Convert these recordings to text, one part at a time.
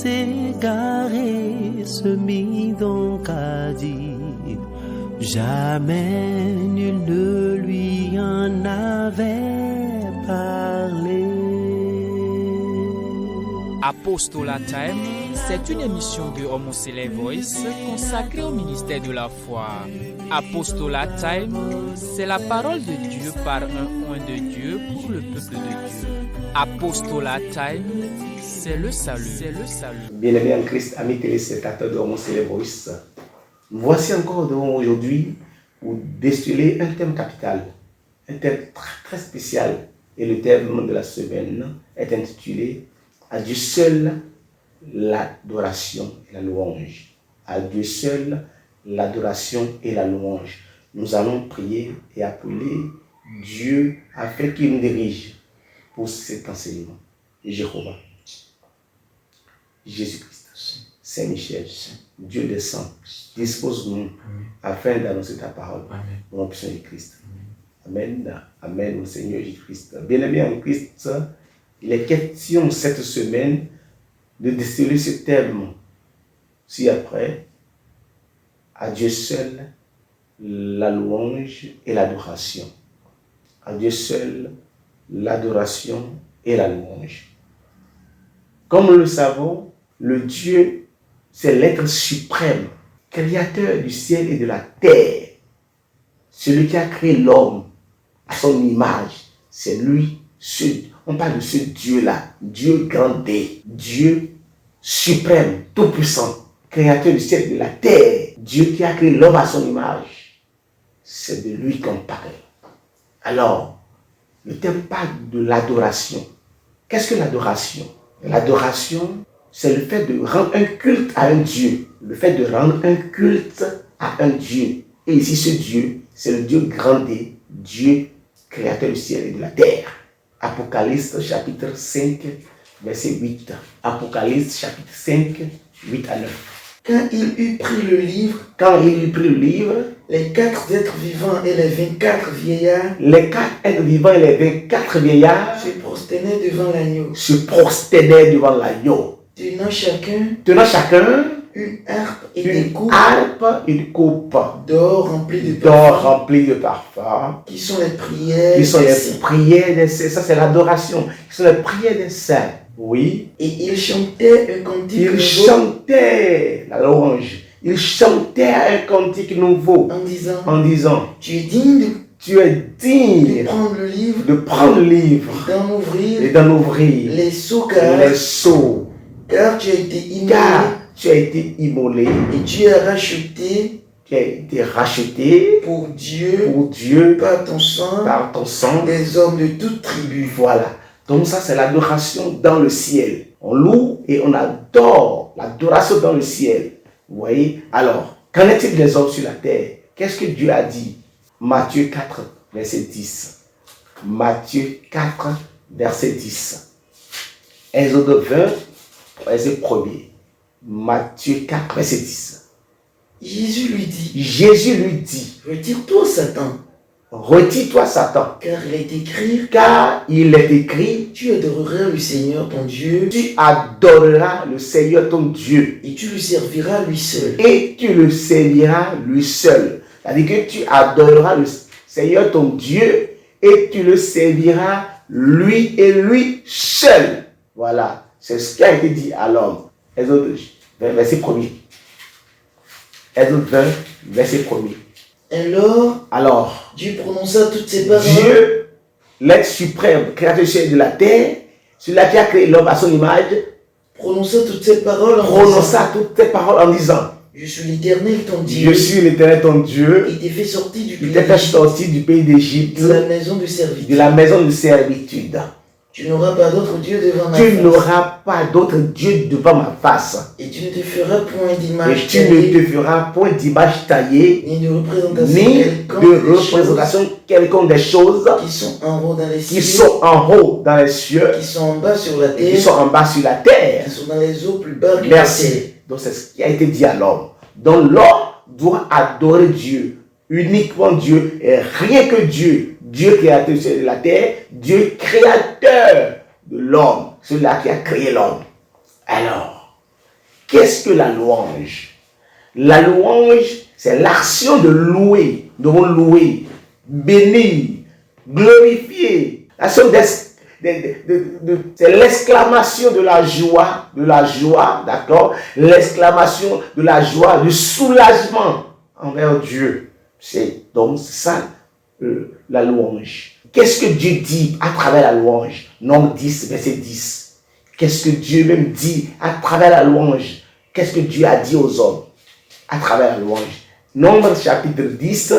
s'égarer, se mit donc à dire, jamais nul ne lui en avait parlé. Apostolat Time, c'est une émission de Homocélé Voice consacrée au ministère de la foi. Apostolat Time, c'est la parole de Dieu par un oint de Dieu pour le peuple de Dieu. Apostolat Time, c'est le salut. C'est le salut. Bien-aimés en Christ, amis téléspectateurs de Homocélé Voice, voici encore devant aujourd'hui pour déceler un thème capital, un thème très spécial. Et le thème de la semaine est intitulé « À Dieu seul l'adoration et la louange ». À Dieu seul l'adoration et la louange. Nous allons prier et appeler Dieu afin qu'il nous dirige pour cet enseignement. Jéhovah, Jésus-Christ, Saint-Michel, Dieu descend, dispose-nous afin d'annoncer ta parole. Au nom puissant de Christ. Amen. Amen au Seigneur Jésus-Christ. Bien-aimés en Christ, il est question cette semaine de déceler ce thème ci-après. À Dieu seul la louange et l'adoration. À Dieu seul l'adoration et la louange. Comme nous le savons, le Dieu, c'est l'être suprême, créateur du ciel et de la terre. Celui qui a créé l'homme à son image, c'est lui. On parle de ce Dieu-là, Dieu grand D, Dieu suprême, tout-puissant, créateur du ciel et de la terre. Dieu qui a créé l'homme à son image, c'est de lui qu'on parle. Alors, le thème parle de l'adoration. Qu'est-ce que l'adoration? L'adoration, c'est le fait de rendre un culte à un Dieu. Le fait de rendre un culte à un Dieu. Et ici, ce Dieu, c'est le Dieu grand D, Dieu créateur du ciel et de la terre. Apocalypse chapitre 5, verset 8. Apocalypse chapitre 5, 8 à 9. Quand il eut pris le livre, les 4 êtres vivants et les 24 vieillards, se prosternaient devant l'agneau, tenant chacun une harpe et une coupe d'or remplie de parfums, qui sont les prières des saints. Ça, c'est l'adoration. Qui sont les prières des saints. Oui. Et il chantait un cantique nouveau. Il chantait la louange. Il chantait un cantique nouveau. En disant, tu es digne de prendre le livre, et d'en ouvrir les sceaux, car tu as été immolé, et tu as été racheté pour Dieu par ton sang des hommes de toute tribu. Voilà. Donc ça, c'est l'adoration dans le ciel. On loue et on adore l'adoration dans le ciel. Vous voyez? Alors, qu'en est-il des hommes sur la terre? Qu'est-ce que Dieu a dit? Matthieu 4, verset 10. Matthieu 4, verset 10. Exode 20, verset 1er. Matthieu 4, verset 10. Jésus lui dit, retire-toi, Satan. Car il est écrit, tu adoreras le Seigneur ton Dieu. Et tu lui serviras lui seul. C'est-à-dire que tu adoreras le Seigneur ton Dieu et tu le serviras lui et lui seul. Voilà. C'est ce qui a été dit à l'homme. Exode 20, verset 1er. Exode 20, verset 1er. Alors, Dieu prononça toutes ces paroles. Dieu, l'être suprême, créateur du ciel et de la terre, celui-là qui a créé l'homme à son image, prononça toutes ces paroles en disant, je suis l'Éternel ton Dieu. Il t'ai fait sortir du pays d'Égypte, de la maison de servitude. Tu n'auras pas d'autre Dieu devant ma face. Et tu ne te feras point d'image taillée, ni de représentation quelconque des choses qui sont en haut dans les cieux, qui sont en bas sur la terre, qui sont dans les eaux plus bas que la terre. Donc c'est ce qui a été dit à l'homme. Donc l'homme doit adorer Dieu, uniquement Dieu, et rien que Dieu. Dieu créateur de la terre, Dieu créateur de l'homme, celui-là qui a créé l'homme. Alors, Qu'est-ce que la louange? La louange, c'est l'action de louer. Nous devons louer, bénir, glorifier. L'action c'est l'exclamation de la joie, d'accord? L'exclamation de la joie, du soulagement envers Dieu. C'est donc ça la louange. Qu'est-ce que Dieu dit à travers la louange? Nombre 10, verset 10. Qu'est-ce que Dieu même dit à travers la louange? Qu'est-ce que Dieu a dit aux hommes à travers la louange? Nombre chapitre 10,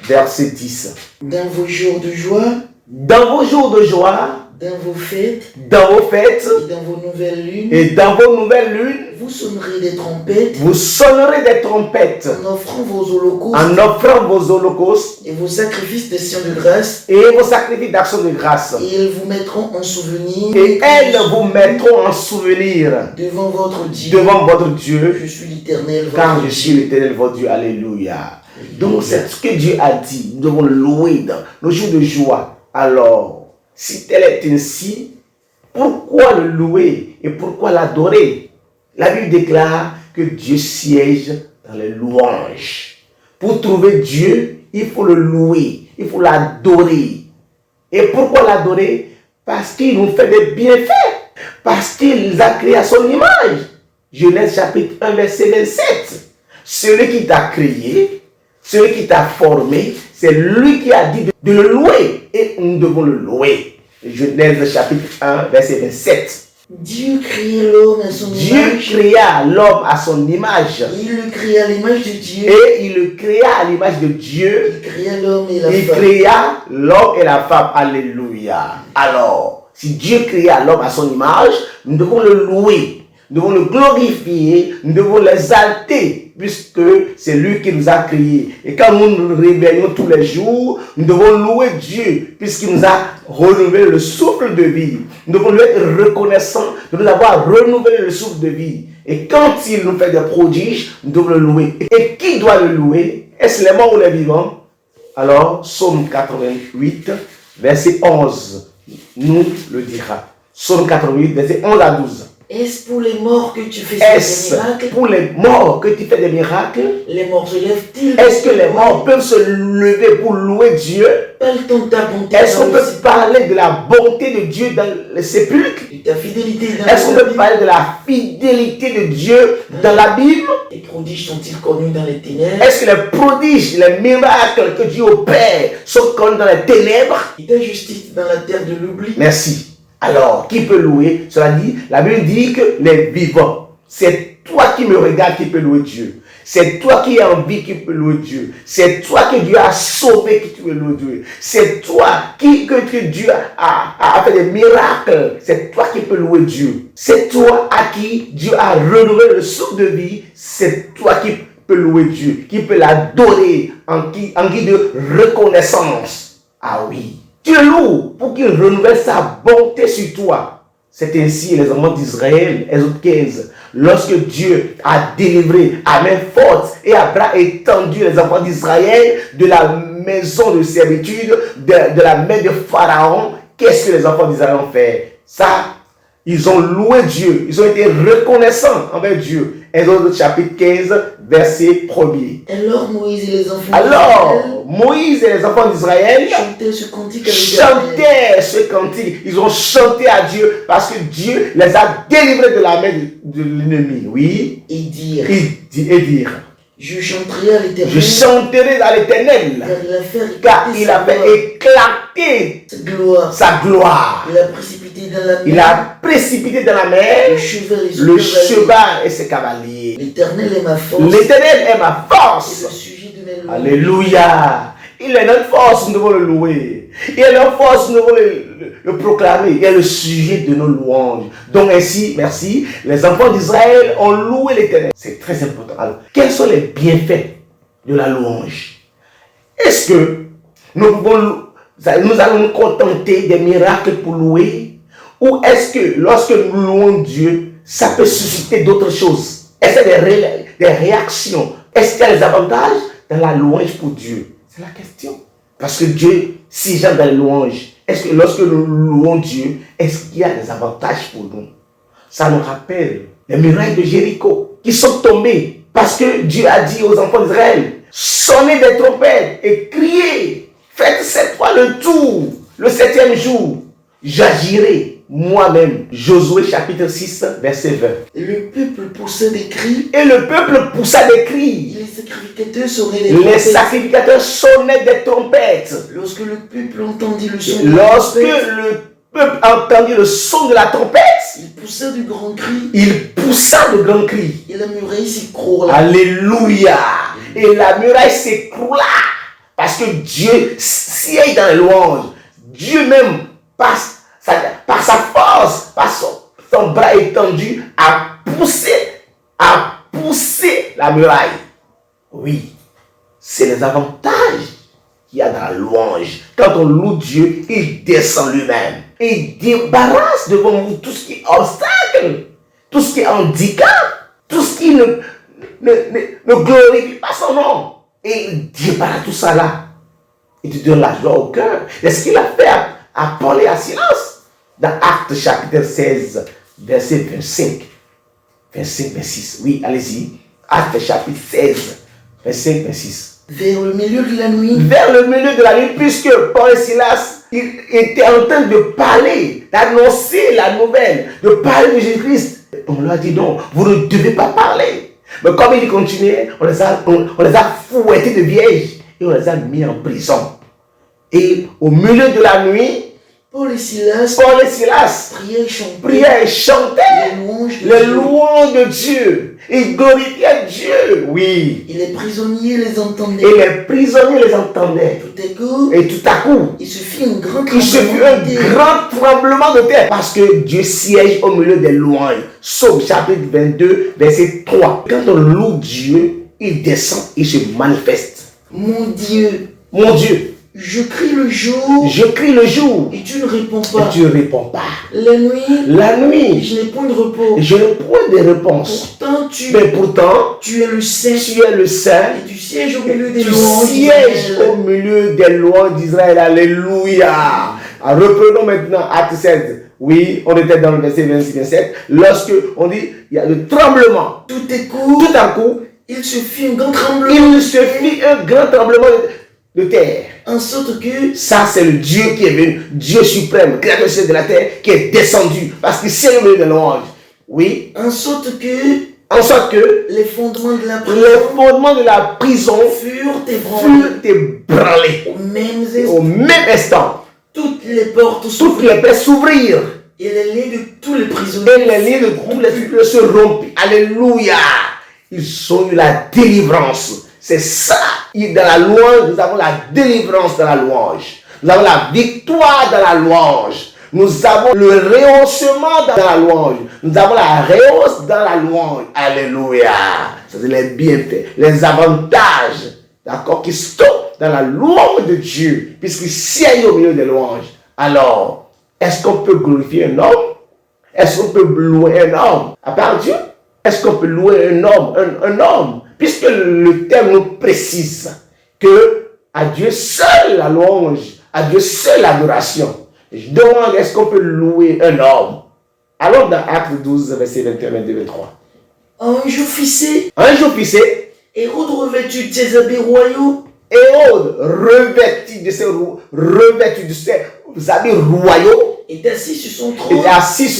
verset 10. Dans vos jours de joie, dans vos jours de joie, dans vos fêtes, et dans vos nouvelles lunes, vous sonnerez des trompettes, en offrant vos holocaustes, et vos sacrifices d'actions de grâce, et ils vous mettront en souvenir, devant votre Dieu, je suis l'Éternel, car je suis l'Éternel votre Dieu. Alléluia. Donc c'est ce que Dieu a dit. Nous devons louer dans nos jours de joie. Alors, si tel est ainsi, pourquoi le louer et pourquoi l'adorer? La Bible déclare que Dieu siège dans les louanges. Pour trouver Dieu, il faut le louer, il faut l'adorer. Et pourquoi l'adorer? Parce qu'il nous fait des bienfaits, parce qu'il nous a créés à son image. Genèse chapitre 1, verset 27. Celui qui t'a créé, celui qui t'a formé, c'est lui qui a dit de le louer. Et nous devons le louer. Genèse chapitre 1, verset 27. Dieu créa l'homme à son image. Dieu créa l'homme à son image. Il le créa à l'image de Dieu. Et il le créa à l'image de Dieu. Il créa l'homme et la femme. Il créa l'homme et la femme. Alléluia. Alors, si Dieu créa l'homme à son image, nous devons le louer. Nous devons le glorifier, nous devons l'exalter, puisque c'est lui qui nous a créés. Et quand nous nous réveillons tous les jours, nous devons louer Dieu, puisqu'il nous a renouvelé le souffle de vie. Nous devons lui être reconnaissants de nous avoir renouvelé le souffle de vie. Et quand il nous fait des prodiges, nous devons le louer. Et qui doit le louer? Est-ce les morts ou les vivants? Alors, Psaume 88, verset 11, nous le dira. Psaume 88, verset 11 à 12. Est-ce pour les morts que tu fais des miracles? Pour les morts que tu fais des miracles? Les morts se lèvent-ils? Est-ce que les morts peuvent se lever pour louer Dieu? Parle-t-on de ta bonté? Est-ce qu'on peut parler de la bonté de Dieu dans les sépulcres? De ta fidélité dans Est-ce qu'on peut parler de la fidélité de Dieu dans la Bible? Les prodiges sont-ils connus dans les ténèbres? Est-ce que les prodiges, les miracles que Dieu opère sont connus dans les ténèbres? Et ta justice dans la terre de l'oubli? Merci. Alors, qui peut louer? Cela dit, la Bible dit que les vivants, c'est toi qui me regardes qui peut louer Dieu. C'est toi qui es en vie qui peut louer Dieu. C'est toi que Dieu a sauvé qui peut louer Dieu. C'est toi que Dieu a fait des miracles. C'est toi qui peux louer Dieu. C'est toi à qui Dieu a renouvelé le souffle de vie. C'est toi qui peux louer Dieu, qui peut l'adorer en guise de reconnaissance. Ah oui. Tu le loues pour qu'il renouvelle sa bonté sur toi. C'est ainsi les enfants d'Israël, Exode 15, lorsque Dieu a délivré à main forte et à bras étendus les enfants d'Israël de la maison de servitude, de la main de Pharaon. Qu'est-ce que les enfants d'Israël ont fait? Ça, ils ont loué Dieu, ils ont été reconnaissants envers Dieu. Exode chapitre 15, verset 1er. Alors Moïse et les enfants d'Israël chantaient ce cantique. Ils ont chanté à Dieu parce que Dieu les a délivrés de la main de l'ennemi. Oui. Et dire. Je chanterai à l'Éternel. Car il a fait éclater sa gloire. Il a précipité dans la mer le cheval et ses cavaliers. L'Éternel est ma force. Alléluia. Il est notre force, nous devons le louer. Il est notre force, nous devons le proclamer. Il est le sujet de nos louanges. Donc ainsi, merci, les enfants d'Israël ont loué l'Éternel. C'est très important. Alors, quels sont les bienfaits de la louange? Est-ce que nous allons nous contenter des miracles pour louer? Ou est-ce que lorsque nous louons Dieu, ça peut susciter d'autres choses? Est-ce qu'il y a des réactions? Est-ce qu'il y a des avantages dans la louange pour Dieu? C'est la question. Parce que Dieu, si j'aime dans les louanges, est-ce que lorsque nous louons Dieu, est-ce qu'il y a des avantages pour nous? Ça nous rappelle les murailles de Jéricho. qui sont tombés parce que Dieu a dit aux enfants d'Israël, sonnez des trompettes et criez, faites 7 fois le tour, le 7e jour, j'agirai moi-même. Josué chapitre 6, verset 20. Et le peuple poussa des cris. Et le peuple poussa des cris. Les sacrificateurs sonnaient des trompettes. Les sacrificateurs sonnaient des trompettes. Lorsque le peuple entendit le son Lorsque le peuple entendit le son de la trompette, il poussa de grands cris. Il poussa de grands cris. Et la muraille s'écroula. Alléluia. Et la muraille s'écroula. Parce que Dieu siège dans les louanges. Dieu même passe par sa force, par son bras étendu, a poussé la muraille. Oui, c'est les avantages qu'il y a dans la louange. Quand on loue Dieu, il descend lui-même. Et il débarrasse devant vous tout ce qui est obstacle, tout ce qui est handicap, tout ce qui ne glorifie pas son nom. Et il débarrasse tout ça là. Il te donne la joie au cœur. C'est ce qu'il a fait à Paul et à Silas. Dans Actes chapitre 16, verset 25, 26. Oui, allez-y. Actes chapitre 16, verset 26. Vers le milieu de la nuit. Vers le milieu de la nuit, puisque Paul et Silas étaient en train de parler, d'annoncer la nouvelle, de parler de Jésus-Christ. On leur a dit non, vous ne devez pas parler. Mais comme ils continuaient, on les a fouettés de vierges et on les a mis en prison. Et au milieu de la nuit, Paul et Silas priaient et chantaient les louanges de Dieu. Ils glorifiaient Dieu. Oui. Et les prisonniers les entendaient. Et tout à coup, il se fit un grand tremblement de terre. Parce que Dieu siège au milieu des louanges. Psaume chapitre 22, verset 3. Quand on loue Dieu, il descend, il se manifeste. Mon Dieu. Je crie le jour. Et tu ne réponds pas. La nuit. Je n'ai point de repos. Pourtant, tu es le Saint. Et tu sièges au milieu des louanges d'Israël. Alléluia. Alors, reprenons maintenant Acte 16. Oui, on était dans le verset 26-27. Lorsque on dit, il y a le tremblement. Tout à coup, il se fit un grand tremblement de terre. En sorte que ça, c'est le Dieu qui est venu, Dieu suprême, créateur de la terre, qui est descendu parce qu'il siège au milieu de louanges. Oui. En sorte que les fondements de la prison furent ébranlés au même instant. Toutes les portes s'ouvrirent. Et les liens de tous les prisonniers se rompent. Alléluia. Ils ont eu la délivrance. C'est ça. Dans la louange, nous avons la délivrance dans la louange. Nous avons la victoire dans la louange. Nous avons le rehaussement dans la louange. Nous avons la rehausse dans la louange. Alléluia. C'est les bienfaits, les avantages, d'accord, qui sont dans la louange de Dieu, puisqu'il siège au milieu des louanges. Alors, est-ce qu'on peut glorifier un homme? Est-ce qu'on peut louer un homme à part Dieu? Est-ce qu'on peut louer un homme? Puisque le terme nous précise que à Dieu seul la louange, à Dieu seul l'adoration. Je demande, est-ce qu'on peut louer un homme? Alors dans Acte 12, verset 21, 22, 23. Un jour fixé, Hérode revêtu de ses habits royaux. Hérode revêtu de ses habits royaux. Est assis sur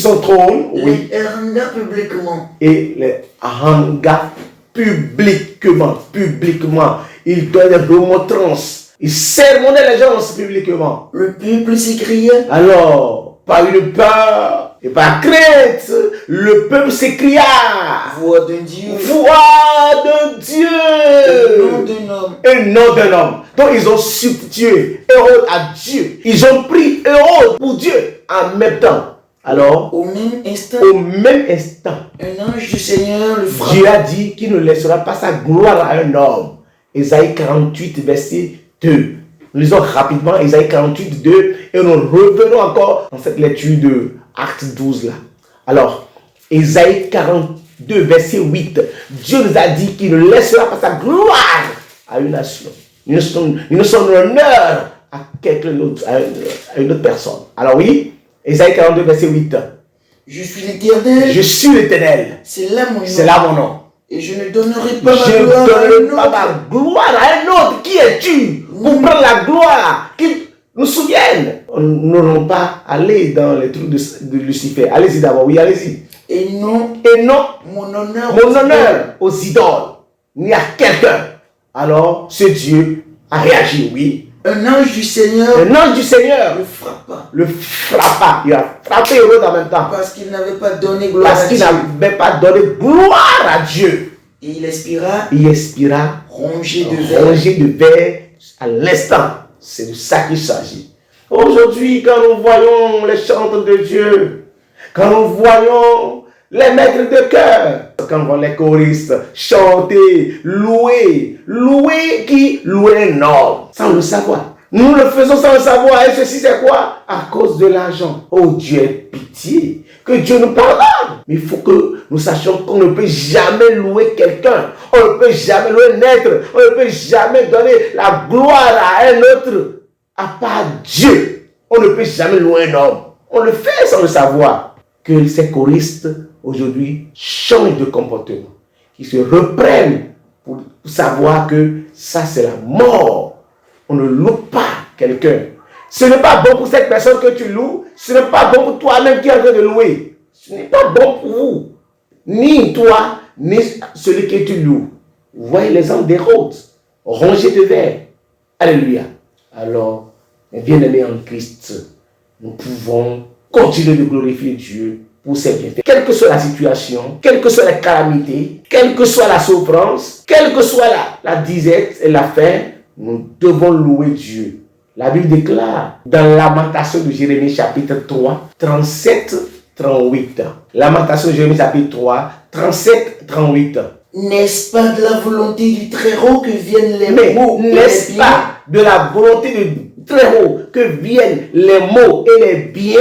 son trône. Oui. Les haranga publiquement. Et les haranga publiquement. Il donne des remontrances. Il sermonnait les gens publiquement. Le peuple s'écria. Alors, par une peur et par crainte, le peuple s'écria. Voix d'un Dieu. Un nom d'un homme. Donc ils ont substitué Hérode à Dieu. Ils ont pris Hérode pour Dieu en même temps. Alors, au même instant, un ange du Seigneur le frappa. Dieu a dit qu'il ne laissera pas sa gloire à un homme. Ésaïe 48, verset 2. Nous lisons rapidement Ésaïe 48, 2 et nous revenons encore dans cette lecture de Acte 12 là. Alors, Ésaïe 42, verset 8. Dieu nous a dit qu'il ne laissera pas sa gloire à une nation. Il ne son honneur à quelqu'un d'autre, à une autre personne. Alors oui, Ésaïe 42, verset 8. Je suis l'Éternel. C'est là mon nom. Et je ne donnerai pas Je ne donnerai pas ma gloire à un autre. Qui es-tu pour prendre la gloire qui nous souvienne? Nous n'aurons pas aller dans les trucs de Lucifer. Allez-y d'abord, oui, allez-y. Et non mon honneur aux idoles, ni à quelqu'un. Alors, ce Dieu a réagi, oui. Un ange du Seigneur le frappa. Il a frappé Hérode en même temps. Parce qu'il n'avait pas donné gloire à Dieu. N'avait pas donné gloire à Dieu. Et il expira rongé de verre à l'instant. C'est de ça qu'il s'agit. Aujourd'hui, quand nous voyons les chantres de Dieu, quand nous voyons les maîtres de cœur, quand nous voyons les choristes chanter, louer un homme, sans le savoir. Nous le faisons sans le savoir. Et ceci, c'est quoi? À cause de l'argent. Oh Dieu, aie pitié. Que Dieu nous pardonne. Mais il faut que nous sachions qu'on ne peut jamais louer quelqu'un. On ne peut jamais louer un être. On ne peut jamais donner la gloire à un autre à part Dieu. On ne peut jamais louer un homme. On le fait sans le savoir. Que ces choristes, aujourd'hui, changent de comportement. Qu'ils se reprennent pour savoir que ça, c'est la mort. On ne loue pas quelqu'un. Ce n'est pas bon pour cette personne que tu loues. Ce n'est pas bon pour toi-même qui est en train de louer. Ce n'est pas bon pour vous. Ni toi, ni celui que tu loues. Vous voyez l'exemple d'Hérode, rongé de verre. Alléluia. Alors, mes bien-aimés en Christ, nous pouvons continuer de glorifier Dieu pour ses bienfaits. Quelle que soit la situation, quelle que soit la calamité, quelle que soit la souffrance, quelle que soit la disette et la faim, nous devons louer Dieu. La Bible déclare dans Lamentation de Jérémie chapitre 3, 37-38. Lamentation de Jérémie chapitre 3, 37-38. N'est-ce pas de la volonté du Très-Haut que viennent les maux? N'est-ce pas de la volonté du Très-Haut que viennent les maux et les biens?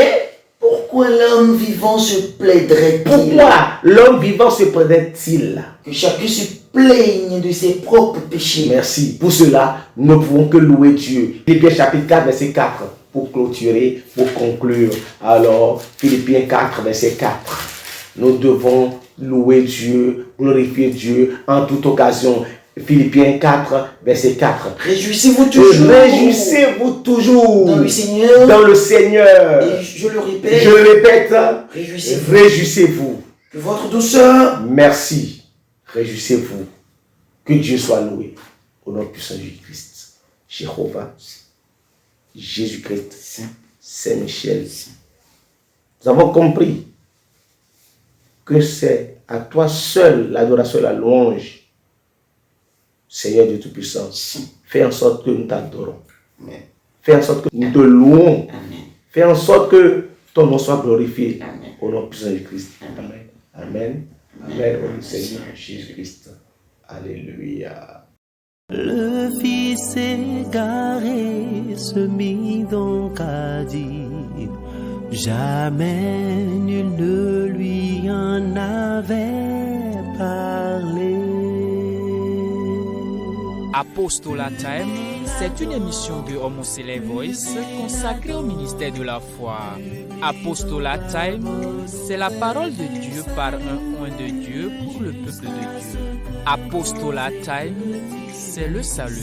Pourquoi l'homme vivant se plaiderait-il? Pourquoi l'homme vivant se plaiderait-il? Que chacun se plaigne de ses propres péchés. Merci. Pour cela, nous ne pouvons que louer Dieu. Philippiens chapitre 4, verset 4. Pour clôturer, pour conclure. Alors, Philippiens 4, verset 4. Nous devons louer Dieu, glorifier Dieu en toute occasion. Philippiens 4, verset 4. Réjouissez-vous toujours. Réjouissez-vous toujours. Dans le Seigneur. Dans le Seigneur. Et je le répète. Je le répète. Réjouissez-vous. Réjouissez-vous. Que votre douceur. Merci. Réjouissez-vous. Que Dieu soit loué. Au nom puissant de Jésus-Christ. Jéhovah. Jésus-Christ. Saint-Michel. Nous avons compris que c'est à toi seul l'adoration et la louange. Seigneur Dieu Tout-Puissant, fais en sorte que nous t'adorons. Amen. Fais en sorte que nous te louons. Amen. Fais en sorte que ton nom soit glorifié. Amen. Au nom puissant de Christ. Amen. Amen. Amen. Au nom du Seigneur Jésus-Christ. Alléluia. Le fils égaré se mit donc à dire, jamais nul ne lui en avait parlé. Apostolat Time, c'est une émission de Homoseley Voice consacrée au ministère de la foi. Apostolat Time, c'est la parole de Dieu par un oint de Dieu pour le peuple de Dieu. Apostolat Time, c'est le salut.